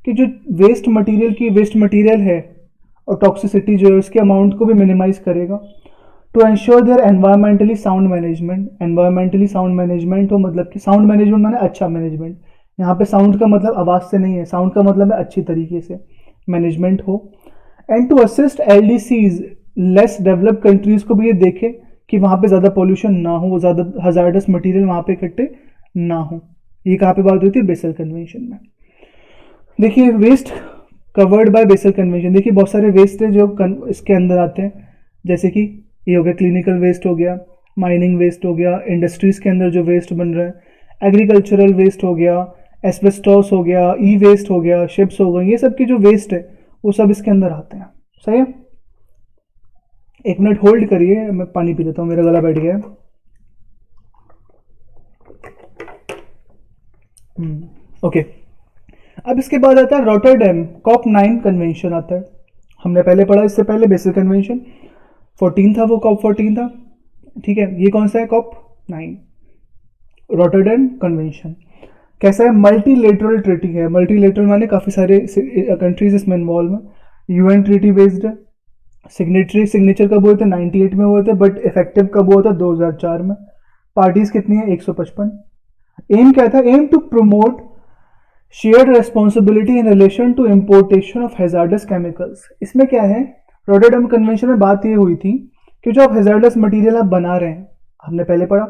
कि जो वेस्ट मटेरियल है और टॉक्सिसिटी जो है उसके अमाउंट को भी मिनिमाइज करेगा। To ensure their environmentally sound management. Environmentally sound management हो, मतलब कि साउंड मैनेजमेंट माने अच्छा मैनेजमेंट। यहाँ पे साउंड का मतलब आवाज़ से नहीं है, साउंड का मतलब है अच्छी तरीके से मैनेजमेंट हो। And to assist LDCs, less developed countries को भी ये देखे कि वहाँ पे ज़्यादा पोल्यूशन ना हो, वो ज़्यादा हजार्डस मटेरियल वहाँ पे इकट्ठे ना हो। ये कहाँ पे बात होती है, बेसल कन्वेंशन में। देखिए waste covered by Basel convention, देखिए बहुत सारे वेस्ट है जो इसके अंदर आते हैं, जैसे कि ये हो गया क्लिनिकल वेस्ट हो गया, माइनिंग वेस्ट हो गया, इंडस्ट्रीज़ के अंदर जो वेस्ट बन रहे हैं, एग्रीकल्चरल वेस्ट हो गया, एस्बेस्टॉस हो गया, ई वेस्ट हो गया, शिप्स हो गई, ये सब की जो वेस्ट है वो सब इसके अंदर आते हैं। सही है, 1 मिनट होल्ड करिए, मैं पानी पी लेता हूँ, मेरा गला बैठ गया है। ओके, अब इसके बाद आता है रॉटरडैम COP9 कन्वेंशन आता है। हमने पहले पढ़ा इससे पहले बेसिल कन्वेंशन 14 था, वो COP14 था। ठीक है, ये कौन सा है? COP9 Rotterdam convention. कैसा है? मल्टीलेटरल ट्रीटी है। मल्टीलेटरल माने काफ़ी सारे कंट्रीज इसमें इन्वॉल्व हैं। UN ट्रीटी बेस्ड है। सिग्नेचर कब हुए थे? 98 में हुए थे, बट इफेक्टिव कब हुआ था? 2004 में। पार्टीज कितनी है? 155। एम क्या था? Aim to promote shared responsibility in relation to importation of hazardous chemicals. इसमें क्या है? रॉटरडैम कन्वेंशन में बात ये हुई थी कि जो आप हैजार्डस मटेरियल आप बना रहे हैं, हमने पहले पढ़ा,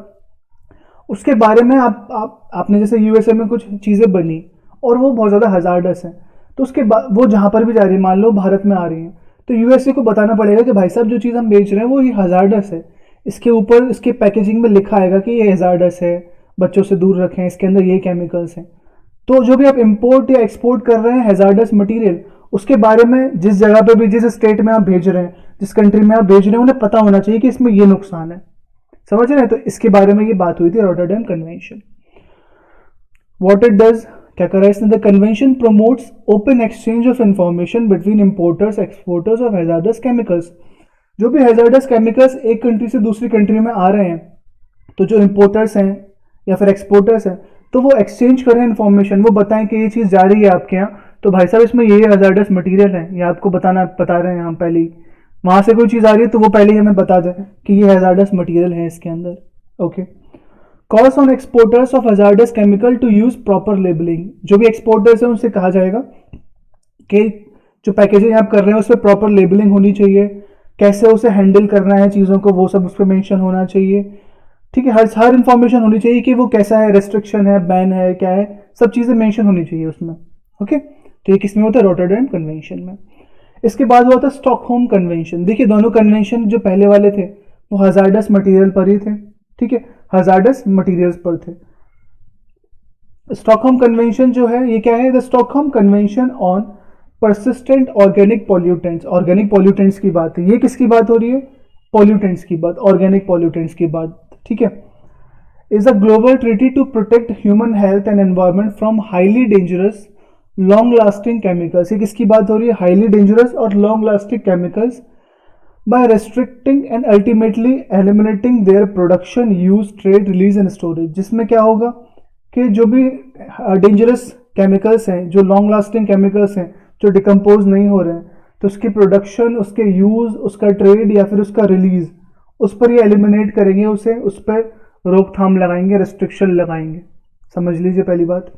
उसके बारे में आपने जैसे यूएसए में कुछ चीज़ें बनी और वो बहुत ज़्यादा हैजार्डस हैं, तो उसके बाद वो जहाँ पर भी जा रही है, मान लो भारत में आ रही हैं, तो यूएसए को बताना पड़ेगा कि भाई साहब जो चीज़ हम बेच रहे हैं वो ये हैजार्डस है। इसके ऊपर इसके पैकेजिंग में लिखा आएगा कि ये हैजार्डस है, बच्चों से दूर रखें, इसके अंदर ये केमिकल्स हैं। तो जो भी आप इंपोर्ट या एक्सपोर्ट कर रहे हैं हैजार्डस मटेरियल, उसके बारे में जिस जगह पे भी, जिस स्टेट में आप भेज रहे हैं, जिस कंट्री में आप भेज रहे हैं, उन्हें पता होना चाहिए कि इसमें ये नुकसान है। समझ रहे हैं? तो इसके बारे में ये बात हुई थी Rotterdam convention. What it does, क्या करा इसने? The convention promotes open exchange of information between importers exporters of hazardous chemicals. जो भी हैजार्डस केमिकल्स एक कंट्री से दूसरी कंट्री में आ रहे हैं, तो जो इंपोर्टर्स हैं या फिर एक्सपोर्टर्स हैं, तो वो एक्सचेंज करें इन्फॉर्मेशन, वो बताएं कि ये चीज़ जा रही है आपके यहाँ, तो भाई साहब इसमें ये हैजार्डस मटेरियल है, ये आपको बता रहे हैं हम पहले ही। वहाँ से कोई चीज़ आ रही है तो वो पहले ही हमें बता दें कि ये हैजार्डस मटेरियल है इसके अंदर। Okay, calls on exporters of hazardous chemical to use proper labelling. जो भी एक्सपोर्टर्स हैं उनसे कहा जाएगा कि जो पैकेजिंग आप कर रहे हैं उस पर प्रॉपर लेबलिंग होनी चाहिए, कैसे उसे हैंडल करना है चीज़ों को, वो सब उस पर मेंशन होना चाहिए। ठीक है, हर इन्फॉर्मेशन होनी चाहिए कि वो कैसा है, रेस्ट्रिक्शन है, बैन है, क्या है, सब चीज़ें मेंशन होनी चाहिए उसमें। ओके, तो ये किसमें होता है? रॉटरडैम कन्वेंशन में। इसके बाद हुआ था स्टॉकहोम कन्वेंशन। देखिए, दोनों कन्वेंशन जो पहले वाले थे वो हैजार्डस मटेरियल पर ही थे। ठीक है, हैजार्डस मटेरियल्स पर थे। स्टॉकहोम कन्वेंशन जो है ये क्या है? The Stockholm convention on persistent organic pollutants. Organic pollutants की बात है, ये किसकी बात हो रही है? पॉल्यूटेंट्स की बात, ऑर्गेनिक पॉल्यूटेंट्स की बात। ठीक है, is a global treaty to protect human health and environment from highly dangerous long lasting chemicals. ये किसकी बात हो रही है? हाईली डेंजरस और long lasting chemicals by restricting and ultimately eliminating their production, use, trade, release and storage. जिसमें क्या होगा कि जो भी डेंजरस केमिकल्स हैं, जो लॉन्ग लास्टिंग केमिकल्स हैं, जो डिकम्पोज नहीं हो रहे हैं, तो उसकी प्रोडक्शन, उसके यूज़, उसका ट्रेड या फिर उसका रिलीज, उस पर ये एलिमिनेट करेंगे, उसे उस पर रोकथाम लगाएंगे, रेस्ट्रिक्शन लगाएंगे। समझ लीजिए पहली बात।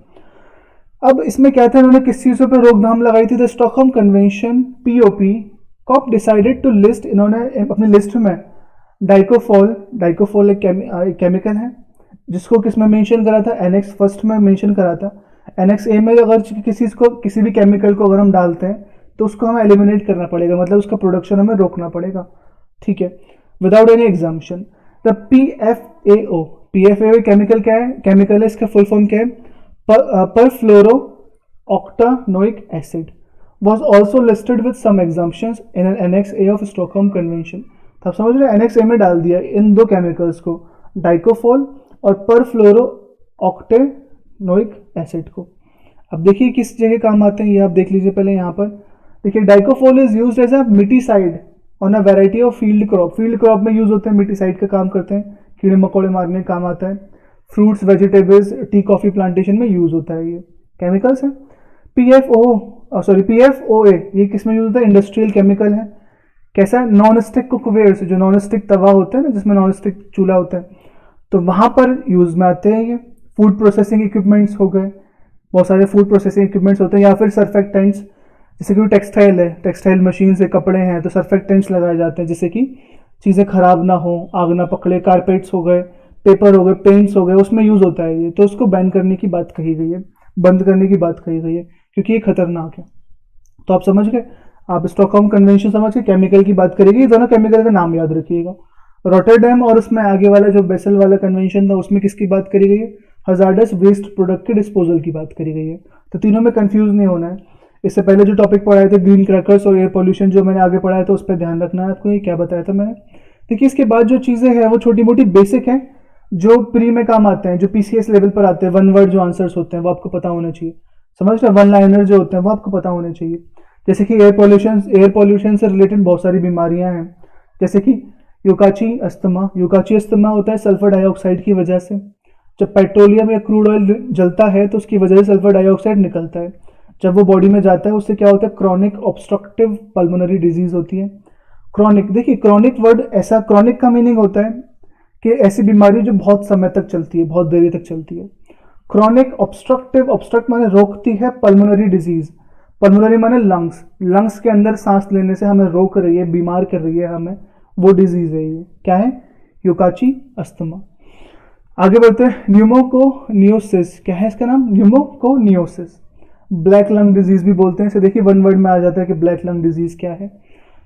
अब इसमें क्या था, इन्होंने किस चीज़ों पर रोकथाम लगाई थी? The Stockholm convention POP COP decided to list, इन्होंने अपनी लिस्ट में डाइकोफॉल एक केमिकल है जिसको किस में मेंशन करा था? एनेक्स फर्स्ट में मेंशन करा था। एनेक्स ए में अगर किसी भी केमिकल को अगर हम डालते हैं तो उसको हमें एलिमिनेट करना पड़ेगा, मतलब उसका प्रोडक्शन हमें रोकना पड़ेगा। ठीक है, without any exemption. The PFAO chemical क्या है? केमिकल है, इसका फुल फॉर्म क्या है? परफ्लोरो ऑक्टानोइक acid was also listed with some exemptions in an Annex A of Stockholm Convention। तो आप समझ रहे हैं, Annex A में डाल दिया इन दो केमिकल्स को, डाइकोफॉल और परफ्लोरो ऑक्टेनोइक एसिड को। अब देखिए किस जगह काम आते हैं, ये आप देख लीजिए पहले यहाँ पर। देखिए, dicofol is used as a miticide on a variety of field crop. Field crop में यूज होते हैं, मिटीसाइड का काम करते हैं, कीड़े मकोड़े मारने का काम आता है। Fruits, vegetables, tea coffee plantation में यूज होता है, ये केमिकल्स है। PFOA ये किस में यूज होता है? इंडस्ट्रियल केमिकल है। कैसा? नॉन स्टिक कुकवेयर, जो नॉन स्टिक तवा होता है ना, जिसमें नॉन स्टिक चूल्हा होता है, तो वहाँ पर यूज में आते हैं ये। फूड प्रोसेसिंग इक्विपमेंट्स हो गए, बहुत सारे फूड प्रोसेसिंग इक्विपमेंट्स होते हैं, या फिर सर्फेक्टेंट्स, जैसे कि टेक्सटाइल है, टेक्सटाइल मशीन से कपड़े हैं तो सर्फेक्टेंट्स लगाए जाते हैं जिससे कि चीज़ें खराब ना हो, आग ना पकड़े। कारपेट्स हो गए, पेपर हो गए, पेंट्स हो गए, उसमें यूज होता है ये। तो उसको बैन करने की बात कही गई है, बंद करने की बात कही गई है, क्योंकि ये खतरनाक है। तो आप समझ गए, आप स्टॉकहोम कन्वेंशन समझ के केमिकल की बात करेंगे, ये दोनों केमिकल का नाम याद रखिएगा। रॉटरडैम और उसमें आगे वाला जो बेसल वाला कन्वेंशन था उसमें किसकी बात करी गई है? हजार्डस वेस्ट प्रोडक्ट के डिस्पोजल की बात करी गई है। तो तीनों में कंफ्यूज नहीं होना है। इससे पहले जो टॉपिक पढ़ाए थे ग्रीन क्रैकर्स और एयर पोल्यूशन, जो मैंने आगे पढ़ाया था उस पर ध्यान रखना है आपको। ये क्या बताया था मैंने? देखिए इसके बाद जो चीज़ें हैं वो छोटी मोटी बेसिक हैं जो प्री में काम आते हैं, जो पीसीएस लेवल पर आते हैं। वन वर्ड जो आंसर्स होते हैं वो आपको पता होना चाहिए, समझ रहे? वन लाइनर जो होते हैं वो आपको पता होने चाहिए। जैसे कि एयर पोल्यूशन से रिलेटेड बहुत सारी बीमारियां हैं, जैसे कि यूकाची अस्थमा। यूकाची अस्थमा होता है सल्फर डाइऑक्साइड की वजह से। जब पेट्रोलियम या क्रूड ऑयल जलता है तो उसकी वजह से सल्फर डाइऑक्साइड निकलता है। जब वो बॉडी में जाता है उससे क्या होता है? क्रॉनिक ऑब्स्ट्रक्टिव पल्मोनरी डिजीज होती है। क्रॉनिक, देखिए क्रॉनिक वर्ड ऐसा, क्रॉनिक का मीनिंग होता है कि ऐसी बीमारी जो बहुत समय तक चलती है, बहुत देरी तक चलती है। क्रॉनिक ऑब्स्ट्रक्टिव, ऑब्स्ट्रक्ट माने रोकती है, पल्मोनरी डिजीज, पल्मोनरी माने लंग्स, लंग्स के अंदर सांस लेने से हमें रोक रही है, बीमार कर रही है हमें, वो डिजीज है ये। क्या है? यूकाची अस्थमा। आगे बढ़ते हैं, न्यूमोकोनियोसिस। क्या है इसका नाम? न्यूमोकोनियोसिस। ब्लैक लंग डिजीज भी बोलते हैं इसे। देखिए वन वर्ड में आ जाता है कि ब्लैक लंग डिजीज क्या है।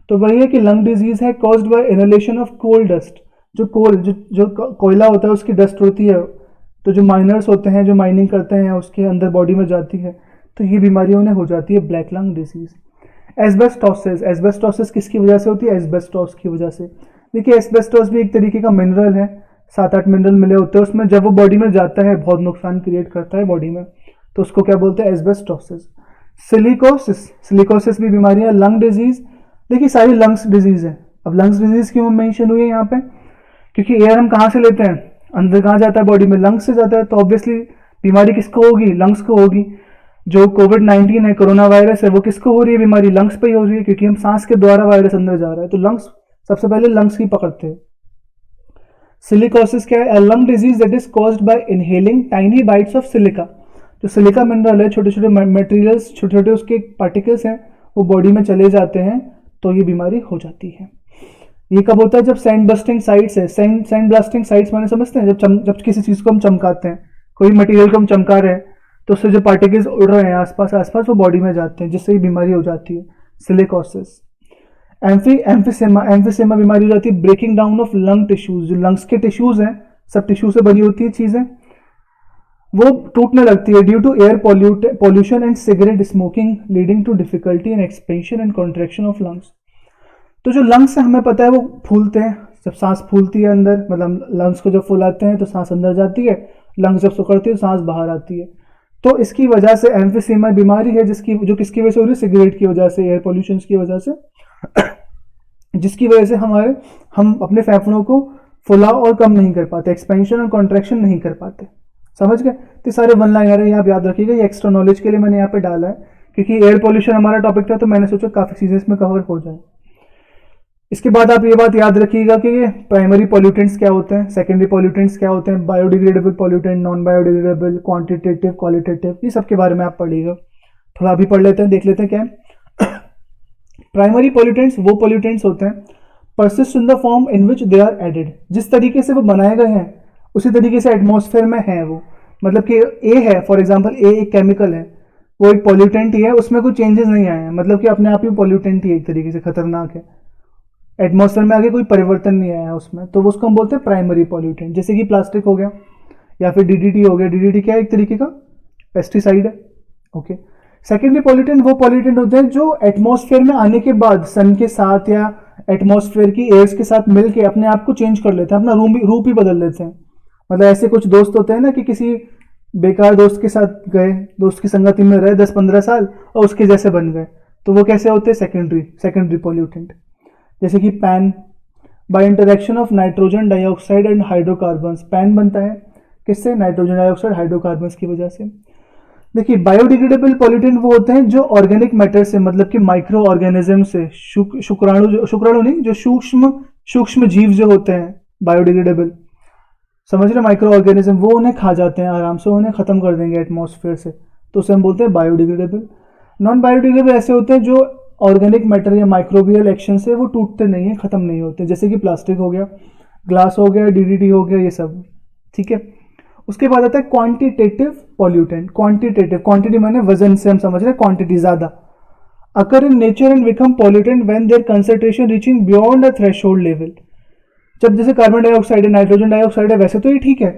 तो वही है कि लंग डिजीज है caused by inhalation of coal dust. जो कोयला होता है उसकी डस्ट होती है, तो जो माइनर्स होते हैं जो माइनिंग करते हैं उसके अंदर बॉडी में जाती है, तो ये बीमारी उन्हें हो जाती है black lung disease. Asbestosis, asbestosis किसकी वजह से होती है? एस्बेस्टोस की वजह से। देखिए एस्बेस्टोस भी एक तरीके का मिनरल है, 7-8 मिनरल मिले होते हैं उसमें। जब वो बॉडी में जाता है बहुत नुकसान क्रिएट करता है बॉडी में, तो उसको क्या बोलते हैं? एस्बेस्टोसिस। सिलिकोसिस, सिलिकोसिस भी बीमारी है, लंग डिजीज। देखिए सारी लंग्स डिजीज है। अब लंग्स डिजीज क्यों मेंशन हुई है यहाँ पे? क्योंकि एयर हम कहाँ से लेते हैं? अंदर कहाँ जाता है? बॉडी में, लंग्स से जाता है। तो ऑब्वियसली बीमारी किसको होगी? लंग्स को होगी। जो कोविड-19 है, कोरोना वायरस है, वो किसको हो रही है बीमारी? लंग्स पे ही हो रही है, क्योंकि हम सांस के द्वारा वायरस अंदर जा रहा है। तो लंग्स सबसे पहले लंग्स ही पकड़ते हैं। सिलिकोसिस क्या है? Lung disease that is caused by inhaling tiny bytes of silica. जो सिलिका मिनरल है, छोटे छोटे मटेरियल्स, छोटे छोटे उसके पार्टिकल्स हैं, वो बॉडी में चले जाते हैं, तो ये बीमारी हो जाती है। ये कब होता है? जब सैंड ब्लास्टिंग साइट्स है। सैंड ब्लास्टिंग साइट्स माने समझते हैं? जब किसी चीज को हम चमकाते हैं, कोई मटेरियल को हम चमका रहे हैं, तो उससे जो पार्टिकल्स उड़ रहे हैं आसपास आसपास वो बॉडी में जाते हैं, जिससे ये बीमारी हो जाती है, सिलिकोसिस। एम्फीसेमा बीमारी हो जाती है breaking down of lung tissues. जो लंग्स के टिश्यूज हैं, सब टिश्यू से बनी होती है चीजें, वो टूटने लगती है due to air pollution and cigarette smoking leading to difficulty in expansion and contraction of lungs. तो जो लंग्स है हमें पता है वो फूलते हैं, जब सांस फूलती है अंदर, मतलब लंग्स को जब फुलाते हैं तो सांस अंदर जाती है, लंग्स जब सुकड़ती है तो सांस बाहर आती है। तो इसकी वजह से एम्फीसेमा बीमारी है, जो किसकी वजह से हो रही है? सिगरेट की वजह से, एयर पॉल्यूशन की वजह से, जिसकी वजह से हम अपने फेफड़ों को फुलाव और कम नहीं कर पाते, एक्सपेंशन और कॉन्ट्रैक्शन नहीं कर पाते। समझ गए? तो सारे वन लाइनर है, आप याद रखिएगा। ये एक्स्ट्रा नॉलेज के लिए मैंने यहाँ पे डाला है, क्योंकि एयर पॉल्यूशन हमारा टॉपिक था, तो मैंने सोचा काफी चीजें इसमें कवर हो जाए। इसके बाद आप ये बात याद रखिएगा कि ये प्राइमरी पॉल्यूटेंट्स क्या होते हैं, सेकेंडरी पॉल्यूटेंट्स क्या होते हैं, biodegradable pollutant, non biodegradable, quantitative, qualitative, ये सब के बारे में आप पढ़िएगा। थोड़ा अभी पढ़ लेते हैं, देख लेते हैं क्या है। प्राइमरी पॉल्यूटेंट्स वो पॉल्यूटेंट्स होते हैं persist in the form in which they are added. जिस तरीके से वो बनाए गए हैं उसी तरीके से एटमॉस्फेयर में है वो। मतलब कि ए है, फॉर एग्जांपल ए एक केमिकल है, वो एक पॉल्यूटेंट ही है, उसमें कोई चेंजेस नहीं आए हैं, मतलब कि अपने आप ही पॉल्यूटेंट ही एक तरीके से खतरनाक है, एटमॉस्फेयर में आगे कोई परिवर्तन नहीं आया है उसमें, तो उसको हम बोलते हैं प्राइमरी पॉल्यूटेंट। जैसे कि प्लास्टिक हो गया या फिर डीडीटी हो गया। डीडीटी क्या है? एक तरीके का पेस्टिसाइड है। ओके। सेकेंडरी पॉल्यूटेंट वो पॉल्यूटेंट होते हैं जो एटमॉस्फेयर में आने के बाद सन के साथ या एटमॉस्फेयर की एयर्स के साथ मिलके अपने आप को चेंज कर लेते हैं, अपना रूप ही बदल लेते हैं। मतलब ऐसे कुछ दोस्त होते हैं ना कि किसी बेकार दोस्त के साथ गए, दोस्त की संगति में रहे 10-15 साल और उसके जैसे बन गए, तो वो कैसे होते हैं? Secondary pollutant. जैसे कि PAN, by interaction of nitrogen dioxide and hydrocarbons. PAN बनता है किससे? नाइट्रोजन डाइऑक्साइड, हाइड्रोकार्बन्स की वजह से। देखिए बायोडिग्रेडेबल पॉल्यूटेंट वो होते हैं जो ऑर्गेनिक मैटर से, मतलब कि माइक्रो ऑर्गेनिज्म से, शुक्राणु नहीं, जो सूक्ष्म जीव जो होते हैं बायोडिग्रेडेबल, समझ रहे? माइक्रो ऑर्गेनिज्म, वो उन्हें खा जाते हैं आराम से, उन्हें खत्म कर देंगे एटमॉस्फेयर से, तो उसे हम बोलते हैं बायोडिग्रेडेबल। नॉन बायोडिग्रेडेबल ऐसे होते हैं जो ऑर्गेनिक मैटर या माइक्रोबियल एक्शन से वो टूटते नहीं है, खत्म नहीं होते, जैसे कि प्लास्टिक हो गया, ग्लास हो गया, डीडीटी हो गया, ये सब। ठीक है। उसके बाद आता है क्वांटिटेटिव पॉल्यूटेंट। क्वांटिटी माने वजन से हम समझ रहे हैं, क्वांटिटी ज्यादा। Occur in nature and become pollutant when their concentration reaching beyond a threshold level. जब जैसे कार्बन डाइऑक्साइड है, नाइट्रोजन डाइऑक्साइड है, वैसे तो ये ठीक है,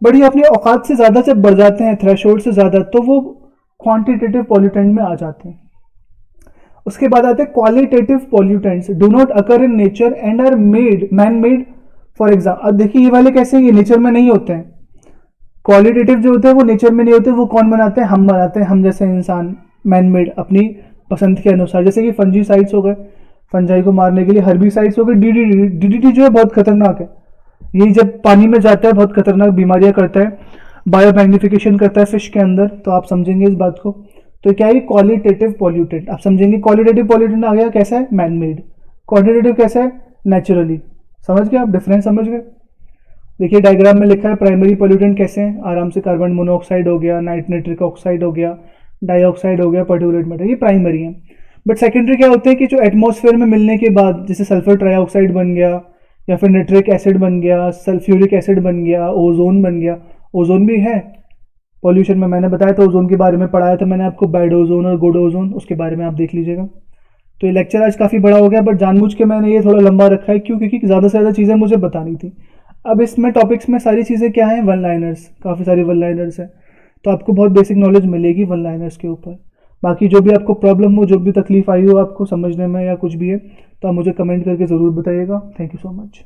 बट ये अपनी औकात से ज़्यादा जब बढ़ जाते हैं, थ्रेशोल्ड से ज़्यादा, तो वो क्वांटिटेटिव पॉल्यूटेंट में आ जाते हैं। उसके बाद आते हैं qualitative pollutants, do not occur in nature and are made, man made. For example, अब देखिए ये वाले कैसे हैं, ये नेचर में नहीं होते हैं। क्वालिटेटिव जो होते हैं वो नेचर में नहीं होते, वो कौन बनाते हैं, हम बनाते हैं, हम जैसे इंसान, मैन मेड, अपनी पसंद के अनुसार। जैसे कि फंजीसाइड्स हो गए, फंजाई को मारने के लिए, हर्बिसाइड्स हो गए, डीडीटी, डीडीटी जो है बहुत खतरनाक है, ये जब पानी में जाता है बहुत खतरनाक बीमारियां करता है, बायो मैग्निफिकेशन करता है फिश के अंदर, तो आप समझेंगे इस बात को। तो क्या है, क्वालिटेटिव पॉल्यूटेंट, आप समझेंगे। क्वालिटेटिव पॉल्यूटेंट आ गया कैसा है, मैन मेड। क्वांटिटेटिव कैसा है, नेचुरली। समझ गए आप, डिफरेंस समझ गए। देखिए डायग्राम में लिखा है प्राइमरी पॉल्यूटेंट कैसे हैं, आराम से कार्बन मोनोऑक्साइड हो गया, नाइट्रिक ऑक्साइड हो गया, डाइऑक्साइड हो गया, पर्टिकुलेट मैटर, ये प्राइमरी है। बट सेकेंडरी क्या होते हैं कि जो एटमॉस्फेयर में मिलने के बाद, जैसे सल्फर ट्राइऑक्साइड बन गया, या फिर नाइट्रिक एसिड बन गया, सल्फ्यूरिक एसिड बन गया, ओजोन बन गया। ओजोन भी है पॉल्यूशन में, मैंने बताया था ओजोन के बारे में, पढ़ाया था मैंने आपको, बैड ओजोन और गुड ओजोन, उसके बारे में आप देख लीजिएगा। तो ये लेक्चर आज काफ़ी बड़ा हो गया, बट जानबूझ के मैंने ये थोड़ा लंबा रखा है, क्यों, क्योंकि ज़्यादा से ज़्यादा चीज़ें मुझे बतानी थी। अब इसमें टॉपिक्स में सारी चीज़ें क्या हैं, वन लाइनर्स, काफ़ी सारी वन लाइनर्स हैं, तो आपको बहुत बेसिक नॉलेज मिलेगी वन लाइनर्स के ऊपर। बाकी जो भी आपको प्रॉब्लम हो, जो भी तकलीफ आई हो आपको समझने में या कुछ भी है, तो आप मुझे कमेंट करके ज़रूर बताइएगा। Thank you so much.